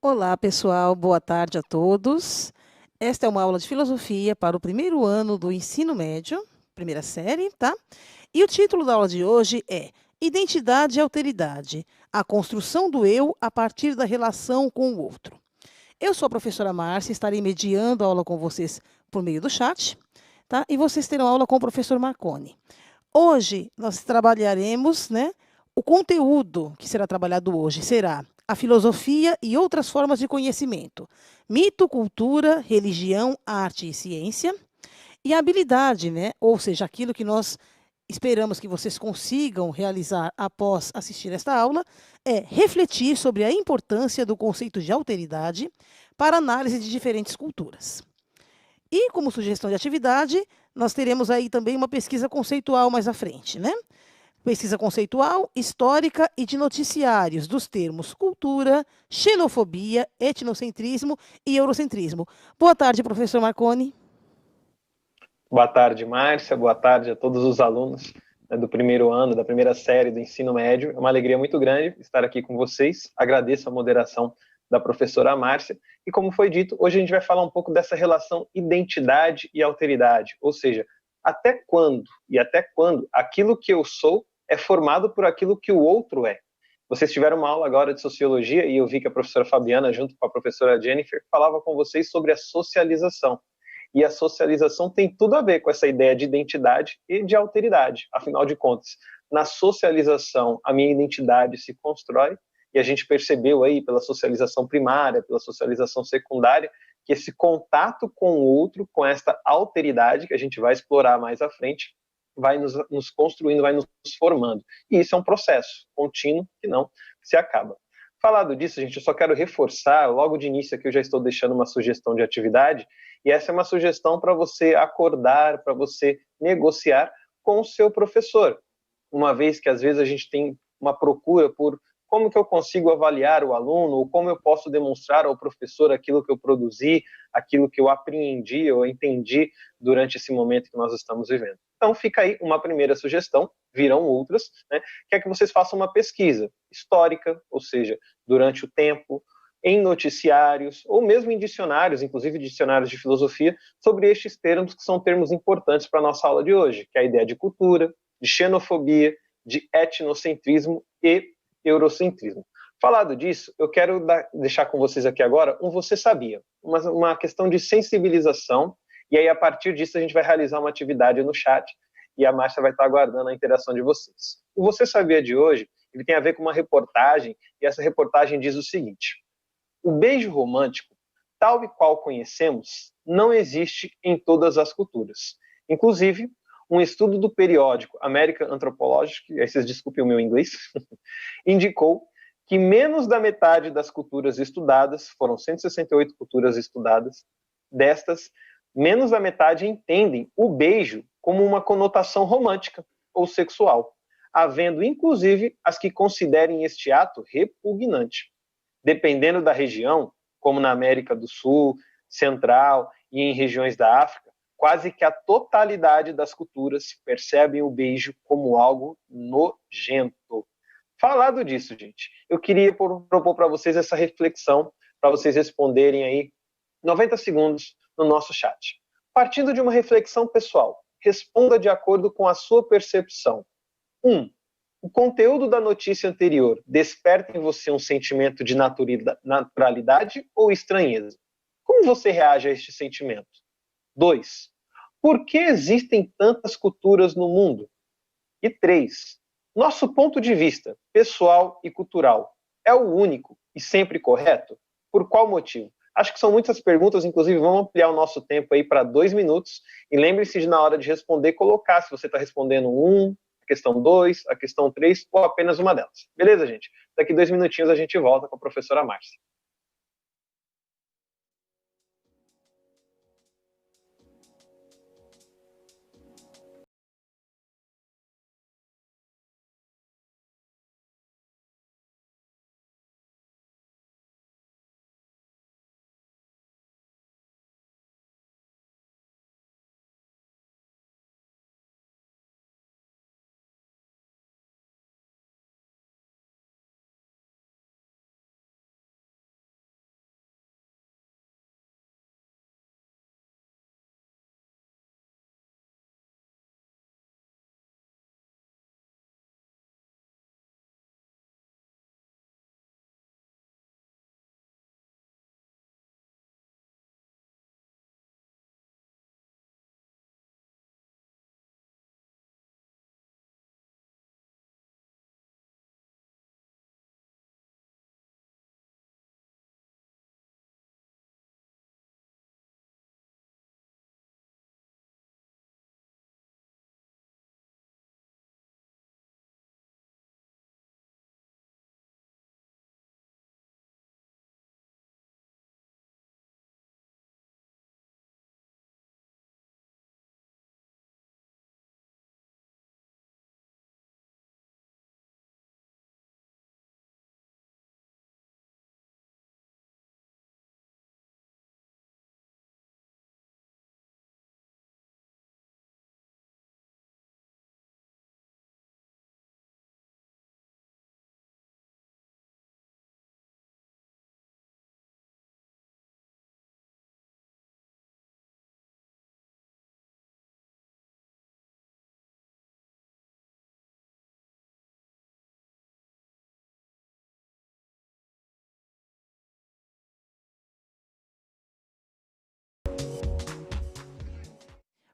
Olá, pessoal, boa tarde a todos. Esta é uma aula de filosofia para o primeiro ano do ensino médio, primeira série, tá? E o título da aula de hoje é Identidade e Alteridade, a construção do eu a partir da relação com o outro. Eu sou a professora Márcia, estarei mediando a aula com vocês por meio do chat, tá? E vocês terão aula com o professor Marconi. Hoje nós trabalharemos, né, o conteúdo que será trabalhado hoje será a filosofia e outras formas de conhecimento, mito, cultura, religião, arte e ciência, e a habilidade, né, ou seja, aquilo que nós esperamos que vocês consigam realizar após assistir esta aula, é refletir sobre a importância do conceito de alteridade para análise de diferentes culturas. E como sugestão de atividade, nós teremos aí também uma pesquisa conceitual mais à frente, né? Pesquisa conceitual, histórica e de noticiários dos termos cultura, xenofobia, etnocentrismo e eurocentrismo. Boa tarde, professor Marconi. Boa tarde, Márcia. Boa tarde a todos os alunos, né, do primeiro ano, da primeira série do ensino médio. É uma alegria muito grande estar aqui com vocês. Agradeço a moderação da professora Márcia. E como foi dito, hoje a gente vai falar um pouco dessa relação identidade e alteridade, ou seja, até quando aquilo que eu sou é formado por aquilo que o outro é. Vocês tiveram uma aula agora de sociologia e eu vi que a professora Fabiana, junto com a professora Jennifer, falava com vocês sobre a socialização. E a socialização tem tudo a ver com essa ideia de identidade e de alteridade. Afinal de contas, na socialização, a minha identidade se constrói, e a gente percebeu aí pela socialização primária, pela socialização secundária, que esse contato com o outro, com esta alteridade, que a gente vai explorar mais à frente, vai nos construindo, vai nos formando. E isso é um processo contínuo que não se acaba. Falado disso, gente, eu só quero reforçar, logo de início aqui eu já estou deixando uma sugestão de atividade, e essa é uma sugestão para você acordar, para você negociar com o seu professor. Uma vez que às vezes a gente tem uma procura por como que eu consigo avaliar o aluno, ou como eu posso demonstrar ao professor aquilo que eu produzi, aquilo que eu apreendi ou entendi durante esse momento que nós estamos vivendo. Então fica aí uma primeira sugestão, virão outras, né, que é que vocês façam uma pesquisa histórica, ou seja, durante o tempo, em noticiários, ou mesmo em dicionários, inclusive dicionários de filosofia, sobre estes termos que são termos importantes para a nossa aula de hoje, que é a ideia de cultura, de xenofobia, de etnocentrismo e eurocentrismo. Falado disso, eu quero deixar com vocês aqui agora um Você Sabia, uma questão de sensibilização, e aí a partir disso a gente vai realizar uma atividade no chat, e a Márcia vai estar aguardando a interação de vocês. O Você Sabia de hoje, ele tem a ver com uma reportagem, e essa reportagem diz o seguinte: o beijo romântico, tal e qual conhecemos, não existe em todas as culturas. Inclusive, um estudo do periódico American Anthropological, aí vocês desculpem o meu inglês, indicou que menos da metade das culturas estudadas, foram 168 culturas estudadas, destas, menos da metade entendem o beijo como uma conotação romântica ou sexual, havendo inclusive as que considerem este ato repugnante. Dependendo da região, como na América do Sul, Central e em regiões da África, quase que a totalidade das culturas percebem o beijo como algo nojento. Falado disso, gente, eu queria propor para vocês essa reflexão, para vocês responderem aí 90 segundos no nosso chat. Partindo de uma reflexão pessoal, responda de acordo com a sua percepção. 1. O conteúdo da notícia anterior desperta em você um sentimento de naturalidade ou estranheza? Como você reage a este sentimento? 2. Por que existem tantas culturas no mundo? E 3. Nosso ponto de vista, pessoal e cultural, é o único e sempre correto? Por qual motivo? Acho que são muitas perguntas, inclusive vamos ampliar o nosso tempo aí para 2 minutos. E lembre-se de, na hora de responder, colocar se você está respondendo a questão 2, a questão 3 ou apenas uma delas. Beleza, gente? Daqui 2 minutinhos a gente volta com a professora Márcia.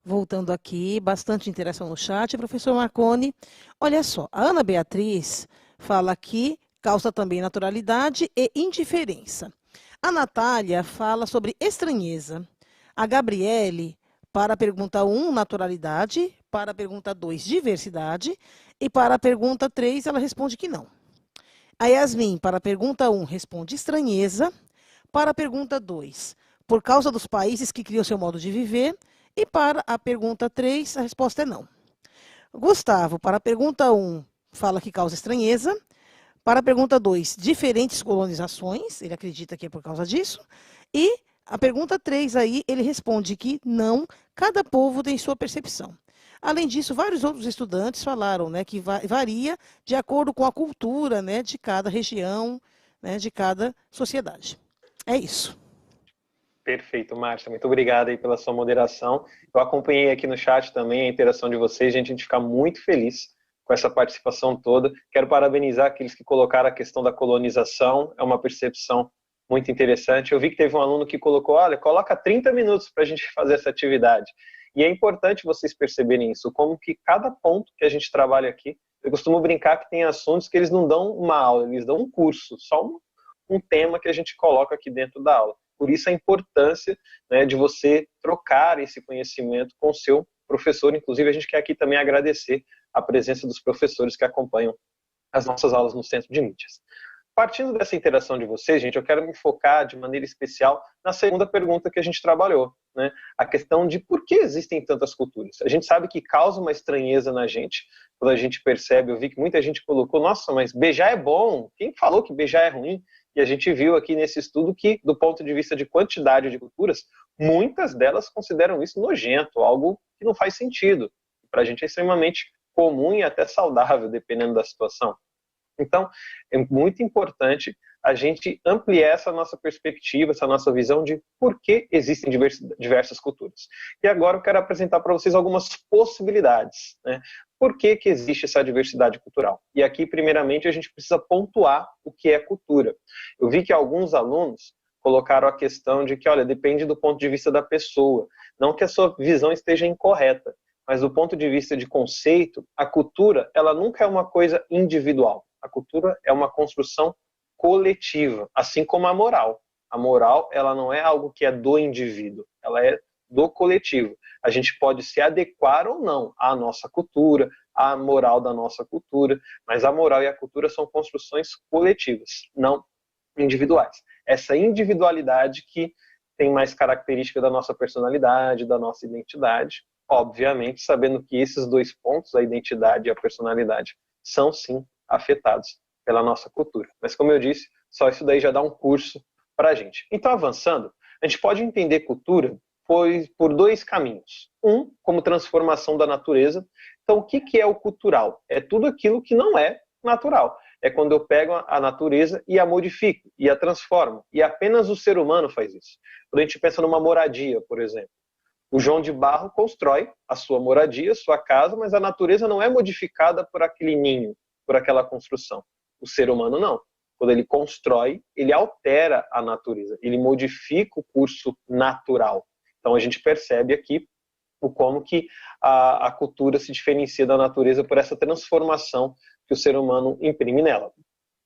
Voltando aqui, bastante interação no chat. Professor Marconi, olha só, a Ana Beatriz fala aqui, causa também naturalidade e indiferença. A Natália fala sobre estranheza. A Gabriele, para a pergunta 1, naturalidade. Para a pergunta 2, diversidade. E para a pergunta 3, ela responde que não. A Yasmin, para a pergunta 1, responde estranheza. Para a pergunta 2, por causa dos países que criam seu modo de viver. E para a pergunta 3, a resposta é não. Gustavo, para a pergunta 1, fala que causa estranheza. Para a pergunta 2, diferentes colonizações, ele acredita que é por causa disso. E a pergunta 3 aí, ele responde que não, cada povo tem sua percepção. Além disso, vários outros estudantes falaram, né, que varia de acordo com a cultura, né, de cada região, né, de cada sociedade. É isso. Perfeito, Márcia. Muito obrigado aí pela sua moderação. Eu acompanhei aqui no chat também a interação de vocês. Gente, a gente fica muito feliz com essa participação toda. Quero parabenizar aqueles que colocaram a questão da colonização. É uma percepção muito interessante. Eu vi que teve um aluno que colocou, olha, coloca 30 minutos para a gente fazer essa atividade. E é importante vocês perceberem isso, como que cada ponto que a gente trabalha aqui, eu costumo brincar que tem assuntos que eles não dão uma aula, eles dão um curso, só um tema que a gente coloca aqui dentro da aula. Por isso a importância, né, de você trocar esse conhecimento com o seu professor. Inclusive, a gente quer aqui também agradecer a presença dos professores que acompanham as nossas aulas no Centro de Mídias. Partindo dessa interação de vocês, gente, eu quero me focar de maneira especial na segunda pergunta que a gente trabalhou, né? A questão de por que existem tantas culturas. A gente sabe que causa uma estranheza na gente, quando a gente percebe, eu vi que muita gente colocou, nossa, mas beijar é bom, quem falou que beijar é ruim? E a gente viu aqui nesse estudo que, do ponto de vista de quantidade de culturas, muitas delas consideram isso nojento, algo que não faz sentido. Para a gente é extremamente comum e até saudável, dependendo da situação. Então, é muito importante a gente ampliar essa nossa perspectiva, essa nossa visão de por que existem diversas culturas. E agora eu quero apresentar para vocês algumas possibilidades, né? Por que existe essa diversidade cultural? E aqui, primeiramente, a gente precisa pontuar o que é cultura. Eu vi que alguns alunos colocaram a questão de que, olha, depende do ponto de vista da pessoa. Não que a sua visão esteja incorreta, mas do ponto de vista de conceito, a cultura, ela nunca é uma coisa individual. A cultura é uma construção coletiva, assim como a moral. A moral, ela não é algo que é do indivíduo, ela é do coletivo. A gente pode se adequar ou não à nossa cultura, à moral da nossa cultura, mas a moral e a cultura são construções coletivas, não individuais. Essa individualidade que tem mais característica da nossa personalidade, da nossa identidade, obviamente sabendo que esses dois pontos, a identidade e a personalidade, são sim afetados pela nossa cultura. Mas como eu disse, só isso daí já dá um curso para a gente. Então, avançando, a gente pode entender cultura por dois caminhos. Um, como transformação da natureza. Então, o que é o cultural? É tudo aquilo que não é natural. É quando eu pego a natureza e a modifico, e a transformo. E apenas o ser humano faz isso. Quando a gente pensa numa moradia, por exemplo, o João de Barro constrói a sua moradia, a sua casa, mas a natureza não é modificada por aquele ninho, por aquela construção. O ser humano não. Quando ele constrói, ele altera a natureza, ele modifica o curso natural. Então a gente percebe aqui o como que a cultura se diferencia da natureza por essa transformação que o ser humano imprime nela.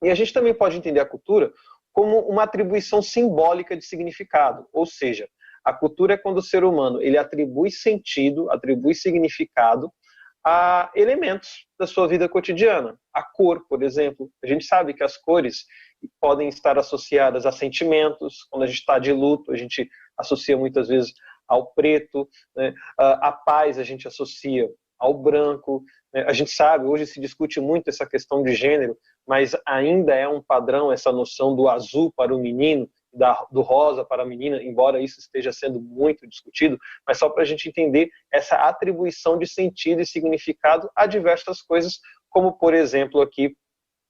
E a gente também pode entender a cultura como uma atribuição simbólica de significado, ou seja, a cultura é quando o ser humano ele atribui sentido, atribui significado a elementos da sua vida cotidiana. A cor, por exemplo. A gente sabe que as cores podem estar associadas a sentimentos. Quando a gente está de luto, a gente associa muitas vezes ao preto, né? A paz a gente associa ao branco. Né? A gente sabe, hoje se discute muito essa questão de gênero, mas ainda é um padrão essa noção do azul para o menino, do rosa para a menina, embora isso esteja sendo muito discutido, mas só para a gente entender essa atribuição de sentido e significado a diversas coisas, como, por exemplo, aqui,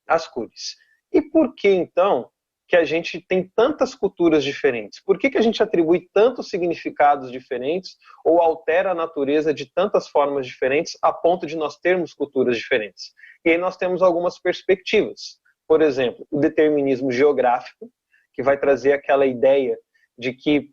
as cores. E por que, então, que a gente tem tantas culturas diferentes? Por que a gente atribui tantos significados diferentes ou altera a natureza de tantas formas diferentes a ponto de nós termos culturas diferentes? E aí nós temos algumas perspectivas. Por exemplo, o determinismo geográfico, que vai trazer aquela ideia de que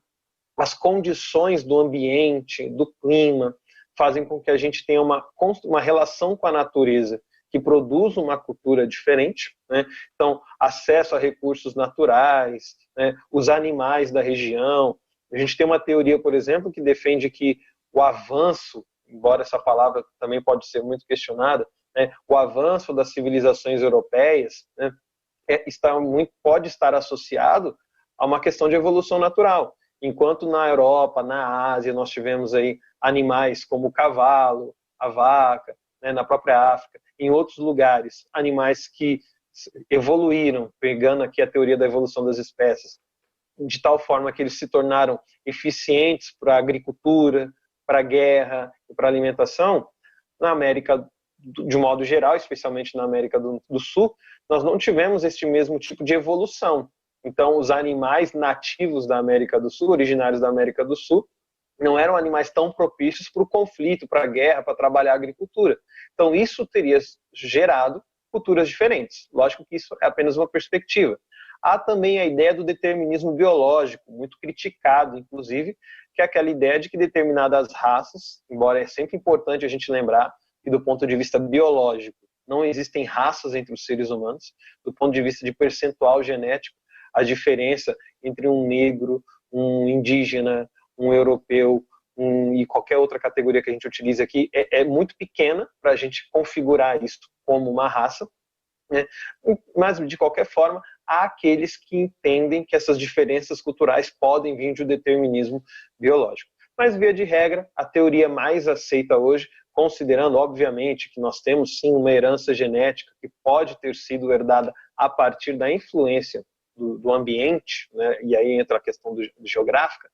as condições do ambiente, do clima, fazem com que a gente tenha uma relação com a natureza que produz uma cultura diferente, né? Então, acesso a recursos naturais, né? Os animais da região. A gente tem uma teoria, por exemplo, que defende que o avanço, embora essa palavra também pode ser muito questionada, né? O avanço das civilizações europeias, né? Pode estar associado a uma questão de evolução natural. Enquanto na Europa, na Ásia, nós tivemos aí animais como o cavalo, a vaca, né? Na própria África, em outros lugares, animais que evoluíram, pegando aqui a teoria da evolução das espécies, de tal forma que eles se tornaram eficientes para a agricultura, para a guerra e para a alimentação. Na América, de um modo geral, especialmente na América do Sul, nós não tivemos este mesmo tipo de evolução. Então, os animais nativos da América do Sul, originários da América do Sul, não eram animais tão propícios para o conflito, para a guerra, para trabalhar a agricultura. Então, isso teria gerado culturas diferentes. Lógico que isso é apenas uma perspectiva. Há também a ideia do determinismo biológico, muito criticado, inclusive, que é aquela ideia de que determinadas raças, embora é sempre importante a gente lembrar que do ponto de vista biológico não existem raças entre os seres humanos, do ponto de vista de percentual genético, a diferença entre um negro, um indígena, um europeu e qualquer outra categoria que a gente utilize aqui é muito pequena para a gente configurar isso como uma raça, né? Mas, de qualquer forma, há aqueles que entendem que essas diferenças culturais podem vir de um determinismo biológico. Mas, via de regra, a teoria mais aceita hoje, considerando, obviamente, que nós temos sim uma herança genética que pode ter sido herdada a partir da influência do ambiente, né? E aí entra a questão geográfica.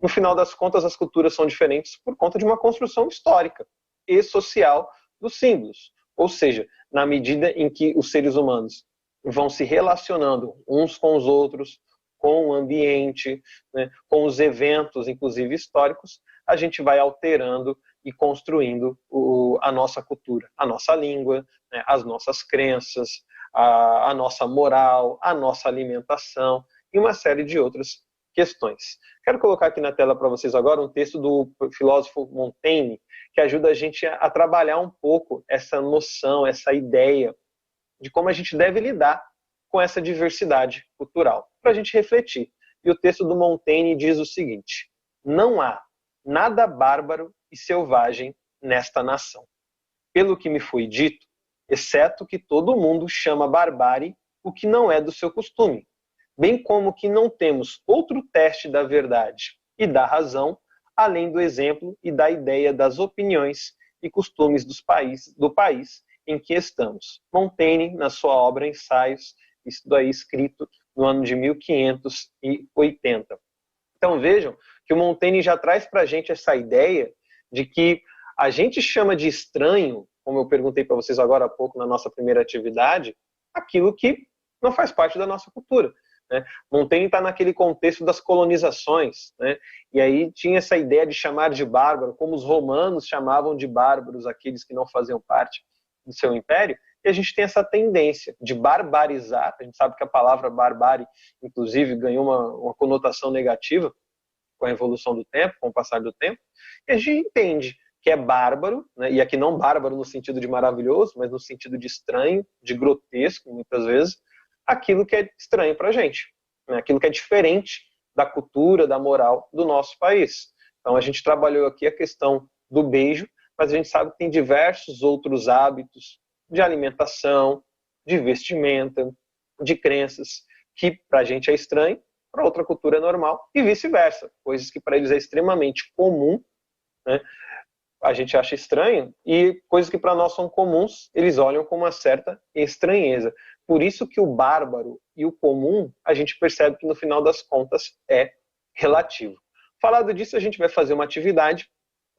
No final das contas, as culturas são diferentes por conta de uma construção histórica e social dos símbolos. Ou seja, na medida em que os seres humanos vão se relacionando uns com os outros, com o ambiente, né, com os eventos, inclusive históricos, a gente vai alterando e construindo a nossa cultura, a nossa língua, né, as nossas crenças, a nossa moral, a nossa alimentação e uma série de outras questões. Quero colocar aqui na tela para vocês agora um texto do filósofo Montaigne, que ajuda a gente a trabalhar um pouco essa noção, essa ideia de como a gente deve lidar com essa diversidade cultural, para a gente refletir. E o texto do Montaigne diz o seguinte: não há nada bárbaro e selvagem nesta nação. Pelo que me foi dito, exceto que todo mundo chama barbárie o que não é do seu costume, bem como que não temos outro teste da verdade e da razão, além do exemplo e da ideia das opiniões e costumes do país em que estamos. Montaigne, na sua obra Ensaios, isso daí escrito no ano de 1580. Então vejam que o Montaigne já traz para a gente essa ideia de que a gente chama de estranho, como eu perguntei para vocês agora há pouco na nossa primeira atividade, aquilo que não faz parte da nossa cultura. Né? Montaigne está naquele contexto das colonizações, né? E aí tinha essa ideia de chamar de bárbaro, como os romanos chamavam de bárbaros aqueles que não faziam parte do seu império, e a gente tem essa tendência de barbarizar. A gente sabe que a palavra barbárie, inclusive, ganhou uma conotação negativa com a evolução do tempo, com o passar do tempo, e a gente entende que é bárbaro, né? E aqui não bárbaro no sentido de maravilhoso, mas no sentido de estranho, de grotesco, muitas vezes, aquilo que é estranho para a gente, né? Aquilo que é diferente da cultura, da moral do nosso país. Então a gente trabalhou aqui a questão do beijo, mas a gente sabe que tem diversos outros hábitos de alimentação, de vestimenta, de crenças, que para a gente é estranho, para outra cultura é normal, e vice-versa. Coisas que para eles é extremamente comum, né? A gente acha estranho, e coisas que para nós são comuns, eles olham com uma certa estranheza. Por isso que o bárbaro e o comum, a gente percebe que no final das contas é relativo. Falado disso, a gente vai fazer uma atividade,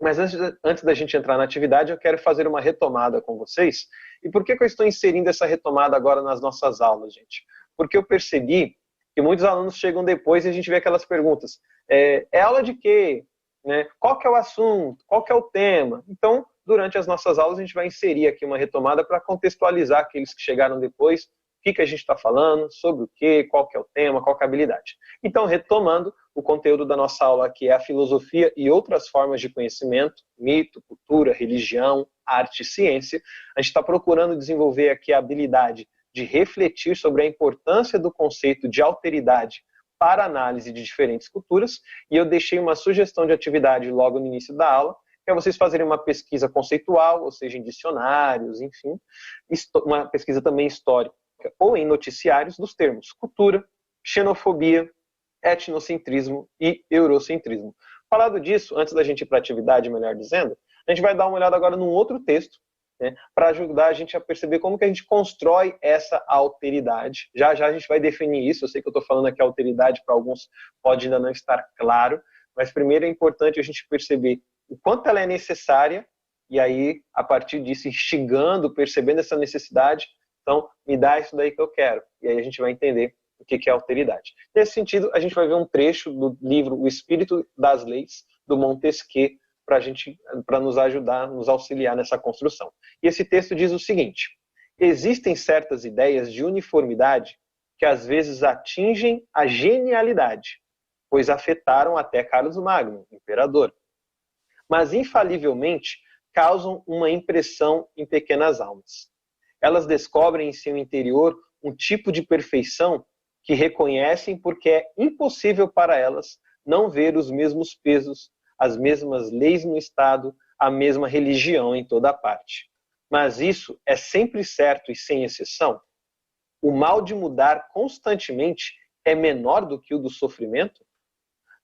mas antes da gente entrar na atividade, eu quero fazer uma retomada com vocês. E por que eu estou inserindo essa retomada agora nas nossas aulas, gente? Porque eu percebi que muitos alunos chegam depois e a gente vê aquelas perguntas. É aula de quê? Né? Qual que é o assunto? Qual que é o tema? Então, durante as nossas aulas, a gente vai inserir aqui uma retomada para contextualizar aqueles que chegaram depois, que a gente está falando, sobre o que, qual que é o tema, qual que é a habilidade. Então, retomando, o conteúdo da nossa aula aqui é a filosofia e outras formas de conhecimento, mito, cultura, religião, arte e ciência. A gente está procurando desenvolver aqui a habilidade de refletir sobre a importância do conceito de alteridade para a análise de diferentes culturas, e eu deixei uma sugestão de atividade logo no início da aula, que é vocês fazerem uma pesquisa conceitual, ou seja, em dicionários, enfim, uma pesquisa também histórica, ou em noticiários dos termos cultura, xenofobia, etnocentrismo e eurocentrismo. Falado disso, antes da gente ir para a atividade, melhor dizendo, a gente vai dar uma olhada agora num outro texto, né, para ajudar a gente a perceber como que a gente constrói essa alteridade. Já já a gente vai definir isso. Eu sei que eu estou falando aqui alteridade, para alguns pode ainda não estar claro, mas primeiro é importante a gente perceber o quanto ela é necessária, e aí, a partir disso, instigando, percebendo essa necessidade, então, me dá isso daí que eu quero. E aí a gente vai entender o que é alteridade. Nesse sentido, a gente vai ver um trecho do livro O Espírito das Leis, do Montesquieu, para nos ajudar, nos auxiliar nessa construção. E esse texto diz o seguinte: existem certas ideias de uniformidade que às vezes atingem a genialidade, pois afetaram até Carlos Magno, imperador, mas infalivelmente causam uma impressão em pequenas almas. Elas descobrem em seu interior um tipo de perfeição que reconhecem porque é impossível para elas não ver os mesmos pesos, as mesmas leis no Estado, a mesma religião em toda parte. Mas isso é sempre certo e sem exceção? O mal de mudar constantemente é menor do que o do sofrimento?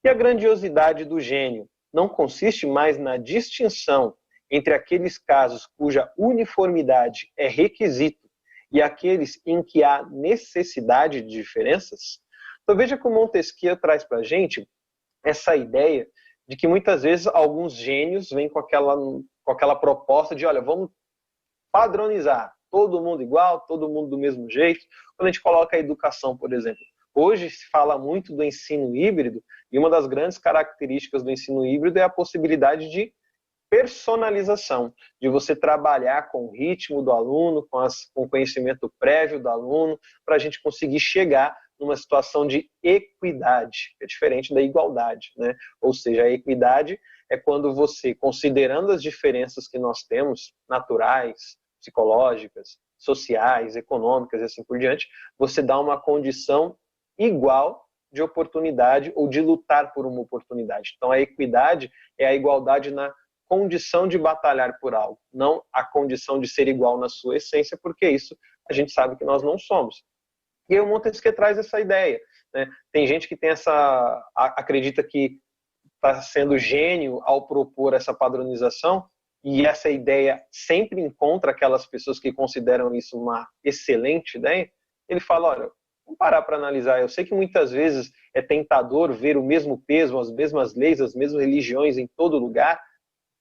E a grandiosidade do gênio não consiste mais na distinção entre aqueles casos cuja uniformidade é requisito e aqueles em que há necessidade de diferenças? Então veja que o Montesquieu traz para a gente essa ideia de que muitas vezes alguns gênios vêm com aquela proposta de, olha, vamos padronizar, todo mundo igual, todo mundo do mesmo jeito. Quando a gente coloca a educação, por exemplo, hoje se fala muito do ensino híbrido, e uma das grandes características do ensino híbrido é a possibilidade de personalização, de você trabalhar com o ritmo do aluno, com o conhecimento prévio do aluno, para a gente conseguir chegar numa situação de equidade, que é diferente da igualdade, né? Ou seja, a equidade é quando você, considerando as diferenças que nós temos, naturais, psicológicas, sociais, econômicas e assim por diante, você dá uma condição igual de oportunidade ou de lutar por uma oportunidade. Então, a equidade é a igualdade na condição de batalhar por algo, não a condição de ser igual na sua essência, porque isso a gente sabe que nós não somos. E aí o Montesquieu traz essa ideia, né? Tem gente que acredita que está sendo gênio ao propor essa padronização, e essa ideia sempre encontra aquelas pessoas que consideram isso uma excelente ideia. Ele fala, olha, vamos parar para analisar. Eu sei que muitas vezes é tentador ver o mesmo peso, as mesmas leis, as mesmas religiões em todo lugar,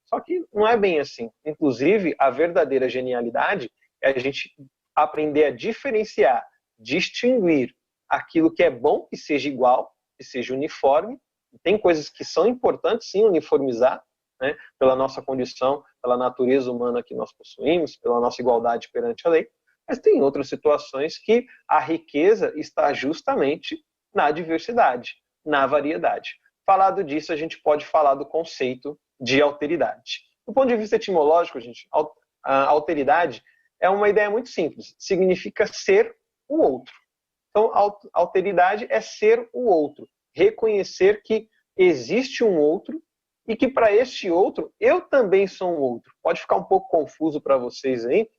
só que não é bem assim. Inclusive, a verdadeira genialidade é a gente aprender a diferenciar, distinguir aquilo que é bom que seja igual, que seja uniforme. Tem coisas que são importantes, sim, uniformizar, né, pela nossa condição, pela natureza humana que nós possuímos, pela nossa igualdade perante a lei. Mas tem outras situações que a riqueza está justamente na diversidade, na variedade. Falado disso, a gente pode falar do conceito de alteridade. Do ponto de vista etimológico, gente, a alteridade é uma ideia muito simples. Significa ser o outro. Então, alteridade é ser o outro. Reconhecer que existe um outro e que para este outro, eu também sou um outro. Pode ficar um pouco confuso para vocês aí,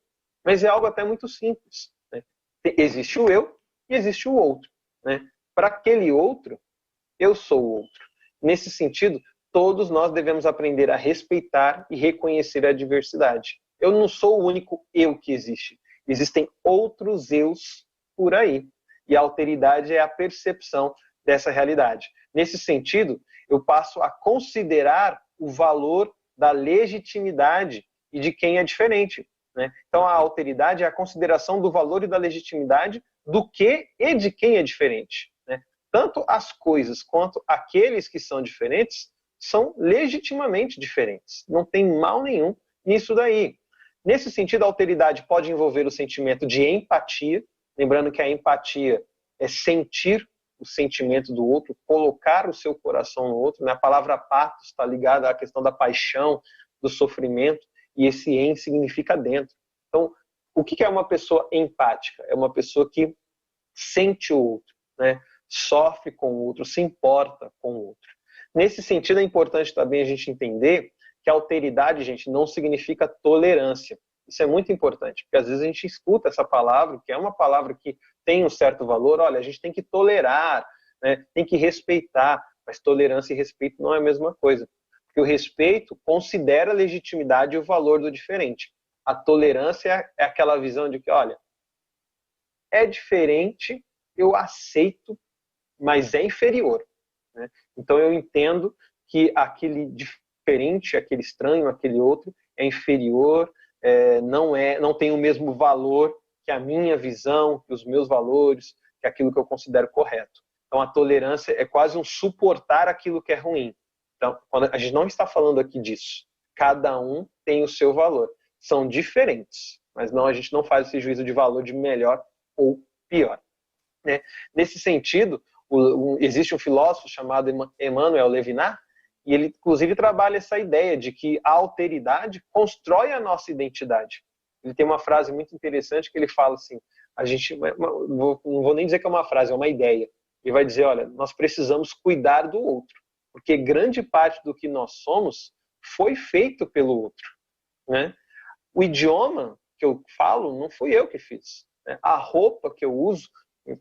mas é algo até muito simples, né? Existe o eu e existe o outro, né? Para aquele outro, eu sou o outro. Nesse sentido, todos nós devemos aprender a respeitar e reconhecer a diversidade. Eu não sou o único eu que existe. Existem outros eus por aí. E a alteridade é a percepção dessa realidade. Nesse sentido, eu passo a considerar o valor da legitimidade e de quem é diferente, né? Então, a alteridade é a consideração do valor e da legitimidade do que e de quem é diferente, né? Tanto as coisas quanto aqueles que são diferentes são legitimamente diferentes. Não tem mal nenhum nisso daí. Nesse sentido, a alteridade pode envolver o sentimento de empatia, Lembrando que a empatia é sentir o sentimento do outro, colocar o seu coração no outro, né? A palavra pathos está ligada à questão da paixão, do sofrimento, e esse em significa dentro. Então, o que é uma pessoa empática? É uma pessoa que sente o outro, né? Sofre com o outro, se importa com o outro. Nesse sentido, é importante também a gente entender que alteridade, gente, não significa tolerância. Isso é muito importante, porque às vezes a gente escuta essa palavra, que é uma palavra que tem um certo valor, olha, a gente tem que tolerar, né? Tem que respeitar, mas tolerância e respeito não é a mesma coisa. Porque o respeito considera a legitimidade e o valor do diferente. A tolerância é aquela visão de que, olha, é diferente, eu aceito, mas é inferior, né? Então eu entendo que aquele diferente, aquele estranho, aquele outro é inferior, não tem o mesmo valor que a minha visão, que os meus valores, que aquilo que eu considero correto. Então a tolerância é quase um suportar aquilo que é ruim. Então, a gente não está falando aqui disso. Cada um tem o seu valor. São diferentes, mas a gente não faz esse juízo de valor de melhor ou pior, né? Nesse sentido, existe um filósofo chamado Emmanuel Levinas, e ele, inclusive, trabalha essa ideia de que a alteridade constrói a nossa identidade. Ele tem uma frase muito interessante que ele fala assim, não vou nem dizer que é uma frase, é uma ideia. Ele vai dizer, olha, nós precisamos cuidar do outro, porque grande parte do que nós somos foi feito pelo outro, né? O idioma que eu falo não fui eu que fiz, né? A roupa que eu uso,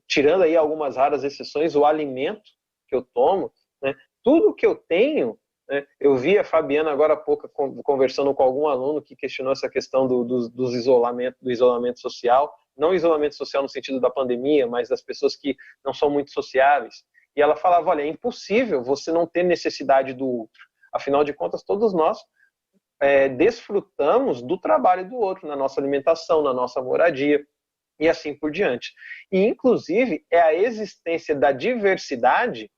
tirando aí algumas raras exceções, o alimento que eu tomo, né? Tudo que eu tenho, né? Eu vi a Fabiana agora há pouco conversando com algum aluno que questionou essa questão do isolamento social, não isolamento social no sentido da pandemia, mas das pessoas que não são muito sociáveis. E ela falava, olha, é impossível você não ter necessidade do outro. Afinal de contas, todos nós desfrutamos do trabalho do outro, na nossa alimentação, na nossa moradia, e assim por diante. E, inclusive, é a existência da diversidade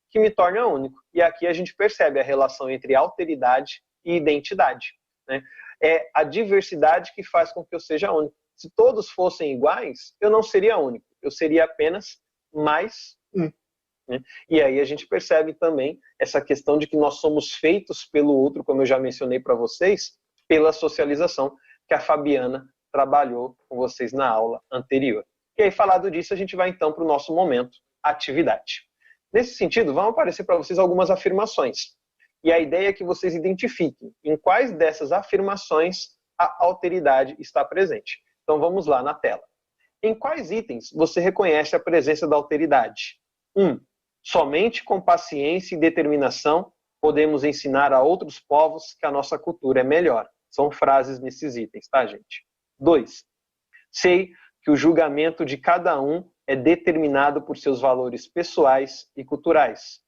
que me torna único. E aqui a gente percebe a relação entre alteridade e identidade, né? É a diversidade que faz com que eu seja único. Se todos fossem iguais, eu não seria único. Eu seria apenas mais um, né? E aí a gente percebe também essa questão de que nós somos feitos pelo outro, como eu já mencionei para vocês, pela socialização que a Fabiana trabalhou com vocês na aula anterior. E aí, falado disso, a gente vai então para o nosso momento, atividade. Nesse sentido, vão aparecer para vocês algumas afirmações. E a ideia é que vocês identifiquem em quais dessas afirmações a alteridade está presente. Então vamos lá na tela. Em quais itens você reconhece a presença da alteridade? 1. Somente com paciência e determinação podemos ensinar a outros povos que a nossa cultura é melhor. São frases nesses itens, tá, gente? 2. Sei que o julgamento de cada um é determinado por seus valores pessoais e culturais.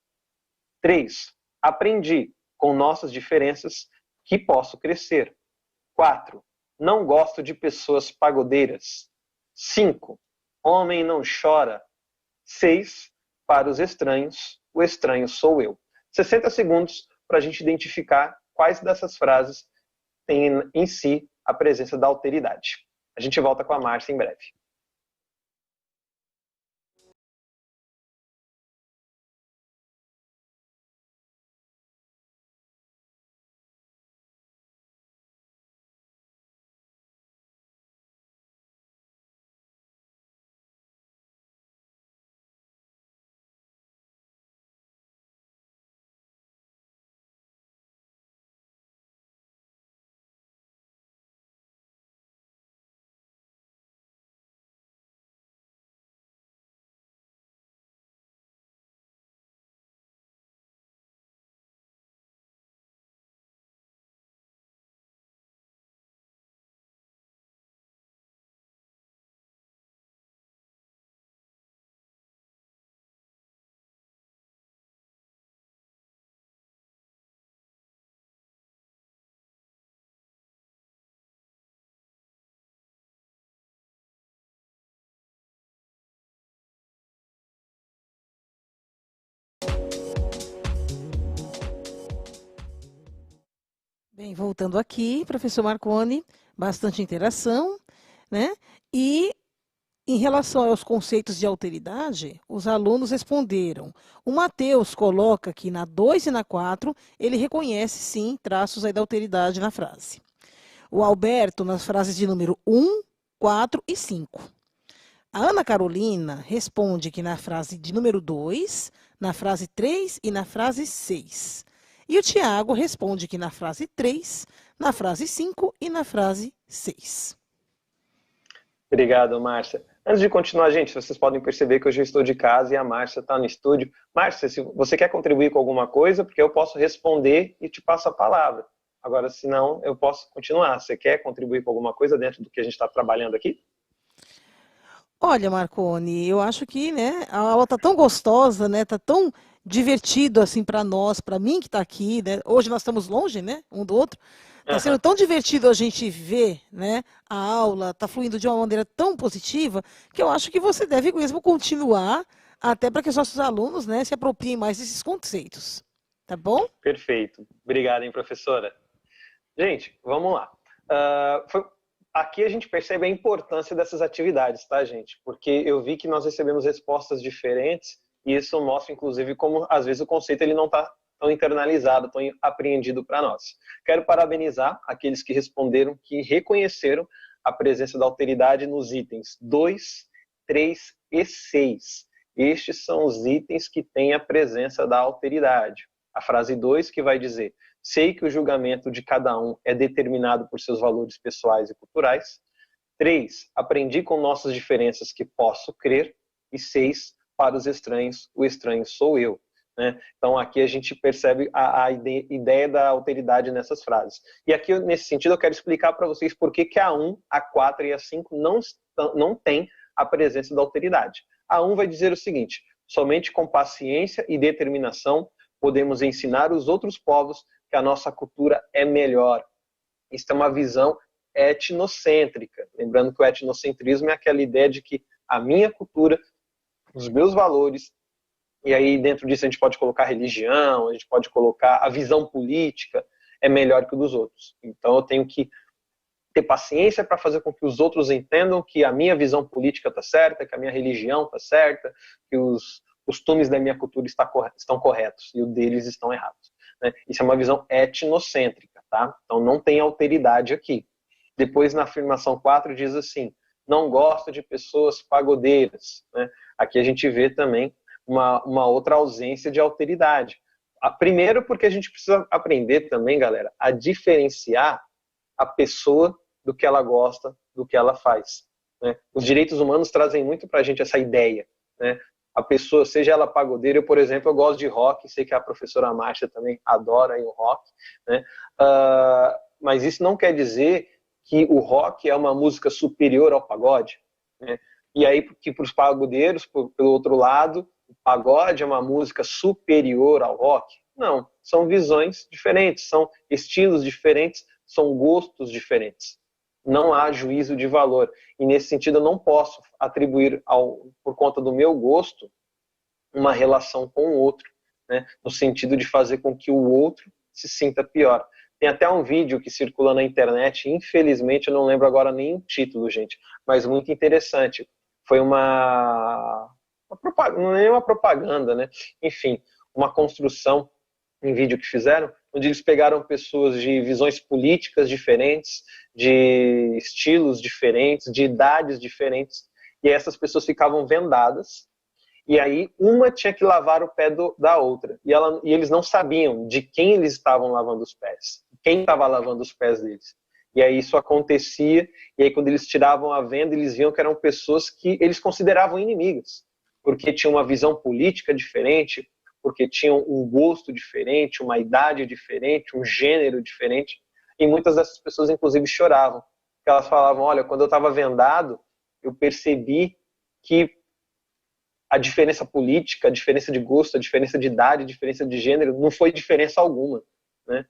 3. Aprendi, com nossas diferenças, que posso crescer. 4. Não gosto de pessoas pagodeiras. 5. Homem não chora. 6. Para os estranhos, o estranho sou eu. 60 segundos para a gente identificar quais dessas frases têm em si a presença da alteridade. A gente volta com a Márcia em breve. Bem, voltando aqui, professor Marconi, bastante interação, né? E Em relação aos conceitos de alteridade, os alunos responderam. O Mateus coloca que na 2 e na 4 ele reconhece sim traços aí da alteridade na frase. O Alberto nas frases de número 1, 4 e 5. A Ana Carolina responde que na frase de número 2, na frase 3 e na frase 6. E o Tiago responde que na frase 3, na frase 5 e na frase 6. Obrigado, Márcia. Antes de continuar, gente, vocês podem perceber que eu já estou de casa e a Márcia está no estúdio. Márcia, se você quer contribuir com alguma coisa, porque eu posso responder e te passo a palavra. Agora, se não, eu posso continuar. Você quer contribuir com alguma coisa dentro do que a gente está trabalhando aqui? Olha, Marcone, eu acho que, né, a aula tá tão gostosa, né, tá tão divertido assim para nós, para mim que está aqui, né? Hoje nós estamos longe, né, um do outro. Está sendo Aham. tão divertido a gente ver, né, a aula, está fluindo de uma maneira tão positiva que eu acho que você deve mesmo continuar até para que os nossos alunos, né, se apropriem mais desses conceitos. Tá bom? Perfeito. Obrigado, hein, professora. Gente, vamos lá. Aqui a gente percebe a importância dessas atividades, tá, gente? Porque eu vi que nós recebemos respostas diferentes e isso mostra, inclusive, como às vezes o conceito ele não está tão internalizado, tão apreendido para nós. Quero parabenizar aqueles que responderam, que reconheceram a presença da alteridade nos itens 2, 3 e 6. Estes são os itens que têm a presença da alteridade. A frase 2 que vai dizer: sei que o julgamento de cada um é determinado por seus valores pessoais e culturais. 3. Aprendi com nossas diferenças que posso crer. E 6. Para os estranhos, o estranho sou eu. Né? Então, aqui a gente percebe a ideia da alteridade nessas frases. E aqui, nesse sentido, eu quero explicar para vocês por que a 1, a 4 e a 5 não tem a presença da alteridade. A 1 vai dizer o seguinte: somente com paciência e determinação podemos ensinar os outros povos que a nossa cultura é melhor. Isso é uma visão etnocêntrica. Lembrando que o etnocentrismo é aquela ideia de que a minha cultura, os meus valores, e aí dentro disso a gente pode colocar religião, a gente pode colocar a visão política, é melhor que o dos outros. Então eu tenho que ter paciência para fazer com que os outros entendam que a minha visão política está certa, que a minha religião está certa, que os costumes da minha cultura estão corretos e o deles estão errados. Né? Isso é uma visão etnocêntrica, tá? Então não tem alteridade aqui. Depois, na afirmação 4, diz assim: não gosto de pessoas pagodeiras. Né? Aqui a gente vê também uma outra ausência de alteridade. Primeiro, porque a gente precisa aprender também, galera, a diferenciar a pessoa do que ela gosta, do que ela faz. Né? Os direitos humanos trazem muito para a gente essa ideia. Né? A pessoa, seja ela pagodeira, eu, por exemplo, eu gosto de rock, sei que a professora Márcia também adora o rock, né? Mas isso não quer dizer que o rock é uma música superior ao pagode, né? E aí, que para os pagodeiros, pelo outro lado, o pagode é uma música superior ao rock? Não, são visões diferentes, são estilos diferentes, são gostos diferentes. Não há juízo de valor. E nesse sentido, eu não posso atribuir, por conta do meu gosto, uma relação com o outro, né? No sentido de fazer com que o outro se sinta pior. Tem até um vídeo que circula na internet, infelizmente eu não lembro agora nem o título, gente, mas muito interessante. Foi não é uma propaganda, né? Enfim, uma construção em vídeo que fizeram, onde eles pegaram pessoas de visões políticas diferentes, de estilos diferentes, de idades diferentes, e essas pessoas ficavam vendadas, e aí uma tinha que lavar o pé da outra, e eles não sabiam de quem eles estavam lavando os pés, quem estava lavando os pés deles. E aí isso acontecia, e aí quando eles tiravam a venda, eles viam que eram pessoas que eles consideravam inimigas, porque tinham uma visão política diferente, porque tinham um gosto diferente, uma idade diferente, um gênero diferente, e muitas dessas pessoas, inclusive, choravam. Porque elas falavam: olha, quando eu estava vendado, eu percebi que a diferença política, a diferença de gosto, a diferença de idade, a diferença de gênero, não foi diferença alguma. Né?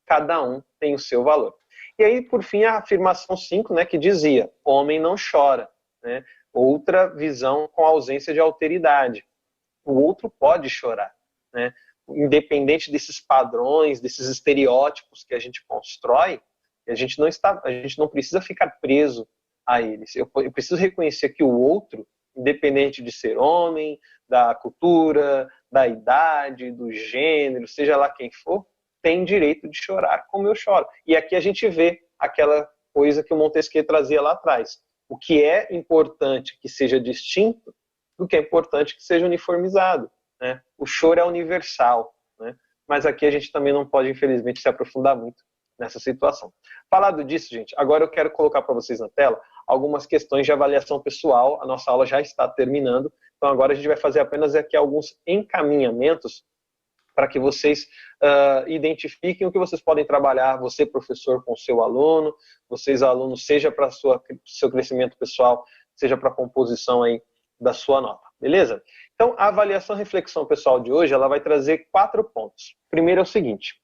Cada um tem o seu valor. E aí, por fim, a afirmação 5, né, que dizia: homem não chora. Né? Outra visão com ausência de alteridade. O outro pode chorar. Né? Independente desses padrões, desses estereótipos que a gente constrói, a gente não precisa ficar preso a eles. Eu preciso reconhecer que o outro, independente de ser homem, da cultura, da idade, do gênero, seja lá quem for, tem direito de chorar como eu choro. E aqui a gente vê aquela coisa que o Montesquieu trazia lá atrás. O que é importante que seja distinto do que é importante que seja uniformizado, né? O choro é universal, né? Mas aqui a gente também não pode, infelizmente, se aprofundar muito nessa situação. Falado disso, gente, agora eu quero colocar para vocês na tela algumas questões de avaliação pessoal. A nossa aula já está terminando, então agora a gente vai fazer apenas aqui alguns encaminhamentos para que vocês identifiquem o que vocês podem trabalhar, você, professor, com o seu aluno, vocês, alunos, seja para seu crescimento pessoal, seja para a composição aí da sua nota, beleza? Então, a avaliação e reflexão pessoal de hoje, ela vai trazer 4 pontos. Primeiro é o seguinte: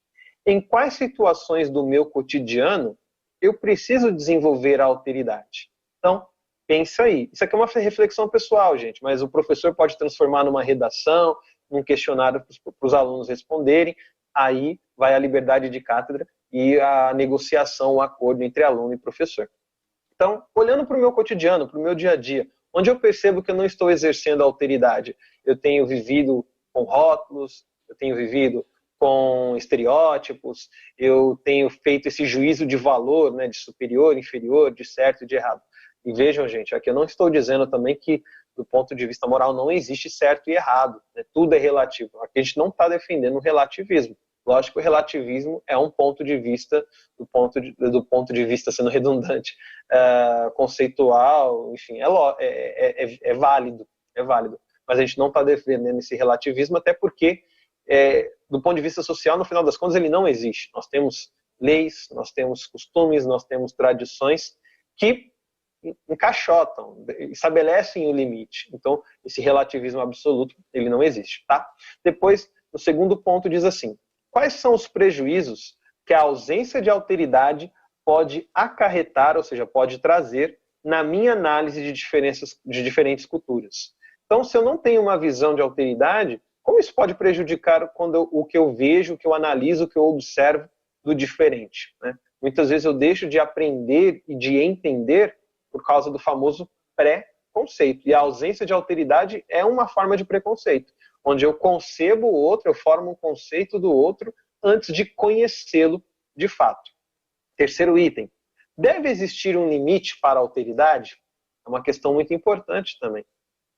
em quais situações do meu cotidiano eu preciso desenvolver a alteridade? Então, pensa aí. Isso aqui é uma reflexão pessoal, gente, mas o professor pode transformar numa redação, num questionário para os alunos responderem. Aí vai a liberdade de cátedra e a negociação, o acordo entre aluno e professor. Então, olhando para o meu cotidiano, para o meu dia a dia, onde eu percebo que eu não estou exercendo a alteridade, eu tenho vivido com rótulos, eu tenho vivido com estereótipos, eu tenho feito esse juízo de valor, né, de superior, inferior, de certo e de errado. E vejam, gente, aqui eu não estou dizendo também que, do ponto de vista moral, não existe certo e errado, né? Tudo é relativo. Aqui a gente não está defendendo o relativismo. Lógico que o relativismo é um ponto de vista, do ponto de vista, sendo redundante, conceitual, enfim, é válido, é válido. Mas a gente não está defendendo esse relativismo, até porque, do ponto de vista social, no final das contas, ele não existe. Nós temos leis, nós temos costumes, nós temos tradições que encaixotam, estabelecem o limite. Então, esse relativismo absoluto, ele não existe, tá? Depois, no segundo ponto, diz assim: quais são os prejuízos que a ausência de alteridade pode acarretar, ou seja, pode trazer na minha análise de diferentes culturas? Então, se eu não tenho uma visão de alteridade, como isso pode prejudicar o que eu vejo, o que eu analiso, o que eu observo do diferente, né? Muitas vezes eu deixo de aprender e de entender por causa do famoso pré-conceito. E a ausência de alteridade é uma forma de preconceito, onde eu concebo o outro, eu formo um conceito do outro antes de conhecê-lo de fato. Terceiro item: deve existir um limite para a alteridade? É uma questão muito importante também.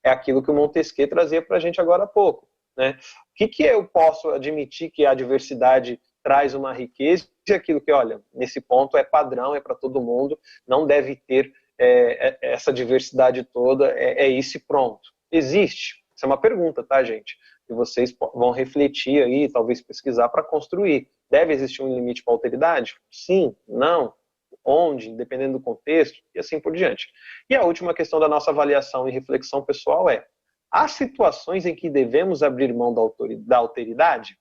É aquilo que o Montesquieu trazia para a gente agora há pouco, né? O que eu posso admitir que a diversidade traz uma riqueza e aquilo que, olha, nesse ponto é padrão, é para todo mundo, não deve ter essa diversidade toda, é isso e pronto. Existe? Isso é uma pergunta, tá, gente? E vocês vão refletir aí, talvez pesquisar para construir. Deve existir um limite para a alteridade? Sim, não, onde, dependendo do contexto, e assim por diante. E a última questão da nossa avaliação e reflexão pessoal é: há situações em que devemos abrir mão da alteridade?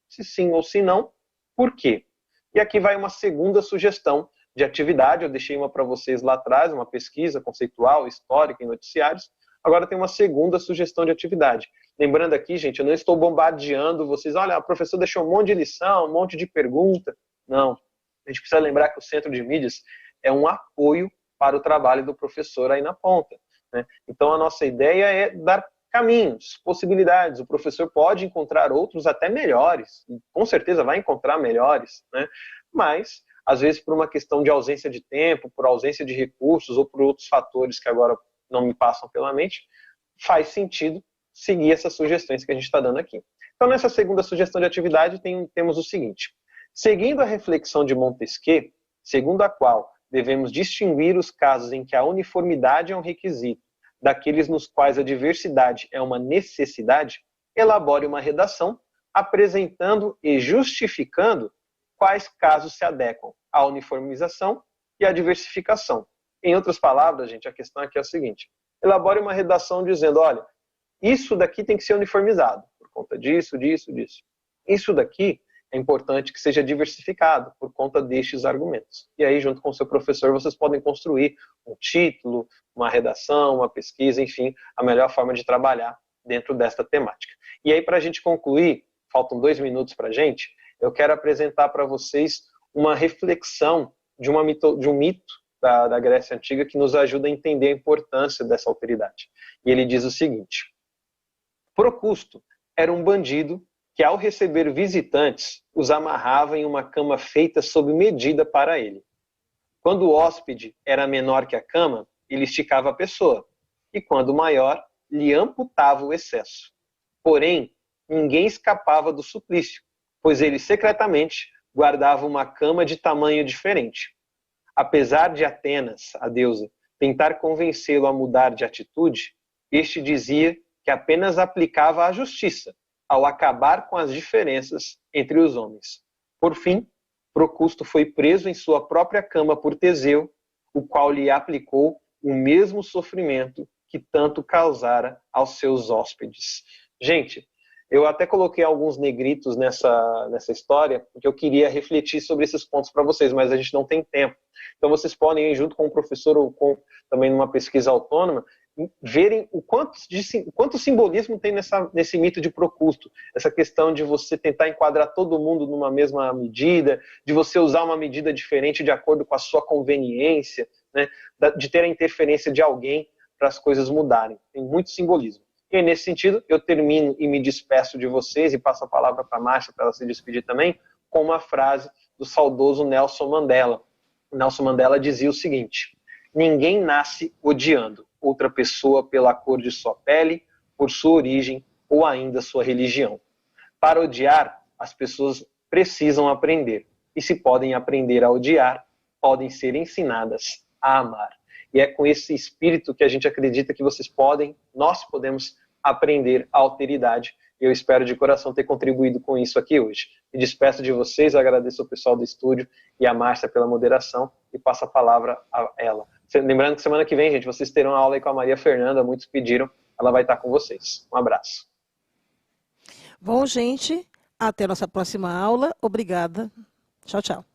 Se sim ou se não, por quê? E aqui vai uma segunda sugestão de atividade. Eu deixei uma para vocês lá atrás, uma pesquisa conceitual, histórica em noticiários. Agora tem uma segunda sugestão de atividade. Lembrando aqui, gente, eu não estou bombardeando vocês. Olha, a professora deixou um monte de lição, um monte de pergunta. Não. A gente precisa lembrar que o Centro de Mídias é um apoio para o trabalho do professor aí na ponta, né? Então a nossa ideia é dar caminhos, possibilidades. O professor pode encontrar outros até melhores, e com certeza vai encontrar melhores, né? Mas às vezes por uma questão de ausência de tempo, por ausência de recursos ou por outros fatores que agora não me passam pela mente, faz sentido seguir essas sugestões que a gente está dando aqui. Então, nessa segunda sugestão de atividade, temos o seguinte: seguindo a reflexão de Montesquieu, segundo a qual devemos distinguir os casos em que a uniformidade é um requisito daqueles nos quais a diversidade é uma necessidade, elabore uma redação apresentando e justificando quais casos se adequam à uniformização e à diversificação. Em outras palavras, gente, a questão aqui é a seguinte: elabore uma redação dizendo, olha, isso daqui tem que ser uniformizado, por conta disso, disso, disso. Isso daqui é importante que seja diversificado, por conta destes argumentos. E aí, junto com o seu professor, vocês podem construir um título, uma redação, uma pesquisa, enfim, a melhor forma de trabalhar dentro desta temática. E aí, para a gente concluir, faltam 2 minutos para a gente, eu quero apresentar para vocês uma reflexão de um mito da Grécia Antiga que nos ajuda a entender a importância dessa autoridade. E ele diz o seguinte: Procusto era um bandido que, ao receber visitantes, os amarrava em uma cama feita sob medida para ele. Quando o hóspede era menor que a cama, ele esticava a pessoa, e quando maior, lhe amputava o excesso. Porém, ninguém escapava do suplício, pois ele secretamente guardava uma cama de tamanho diferente. Apesar de Atenas, a deusa, tentar convencê-lo a mudar de atitude, este dizia que apenas aplicava a justiça ao acabar com as diferenças entre os homens. Por fim, Procusto foi preso em sua própria cama por Teseu, o qual lhe aplicou o mesmo sofrimento que tanto causara aos seus hóspedes. Gente, eu até coloquei alguns negritos nessa história, porque eu queria refletir sobre esses pontos para vocês, mas a gente não tem tempo. Então vocês podem ir junto com o professor ou também numa pesquisa autônoma, verem o quanto simbolismo tem nesse mito de Procusto. Essa questão de você tentar enquadrar todo mundo numa mesma medida, de você usar uma medida diferente de acordo com a sua conveniência, né? De ter a interferência de alguém para as coisas mudarem. Tem muito simbolismo. E nesse sentido, eu termino e me despeço de vocês e passo a palavra para a Márcia para ela se despedir também, com uma frase do saudoso Nelson Mandela. O Nelson Mandela dizia o seguinte: ninguém nasce odiando outra pessoa pela cor de sua pele, por sua origem ou ainda sua religião. Para odiar, as pessoas precisam aprender. E se podem aprender a odiar, podem ser ensinadas a amar. E é com esse espírito que a gente acredita que nós podemos aprender a alteridade. Eu espero de coração ter contribuído com isso aqui hoje. Me despeço de vocês, agradeço ao pessoal do estúdio e a Márcia pela moderação e passo a palavra a ela. Lembrando que semana que vem, gente, vocês terão aula aí com a Maria Fernanda, muitos pediram, ela vai estar com vocês. Um abraço. Bom, gente, até a nossa próxima aula. Obrigada. Tchau, tchau.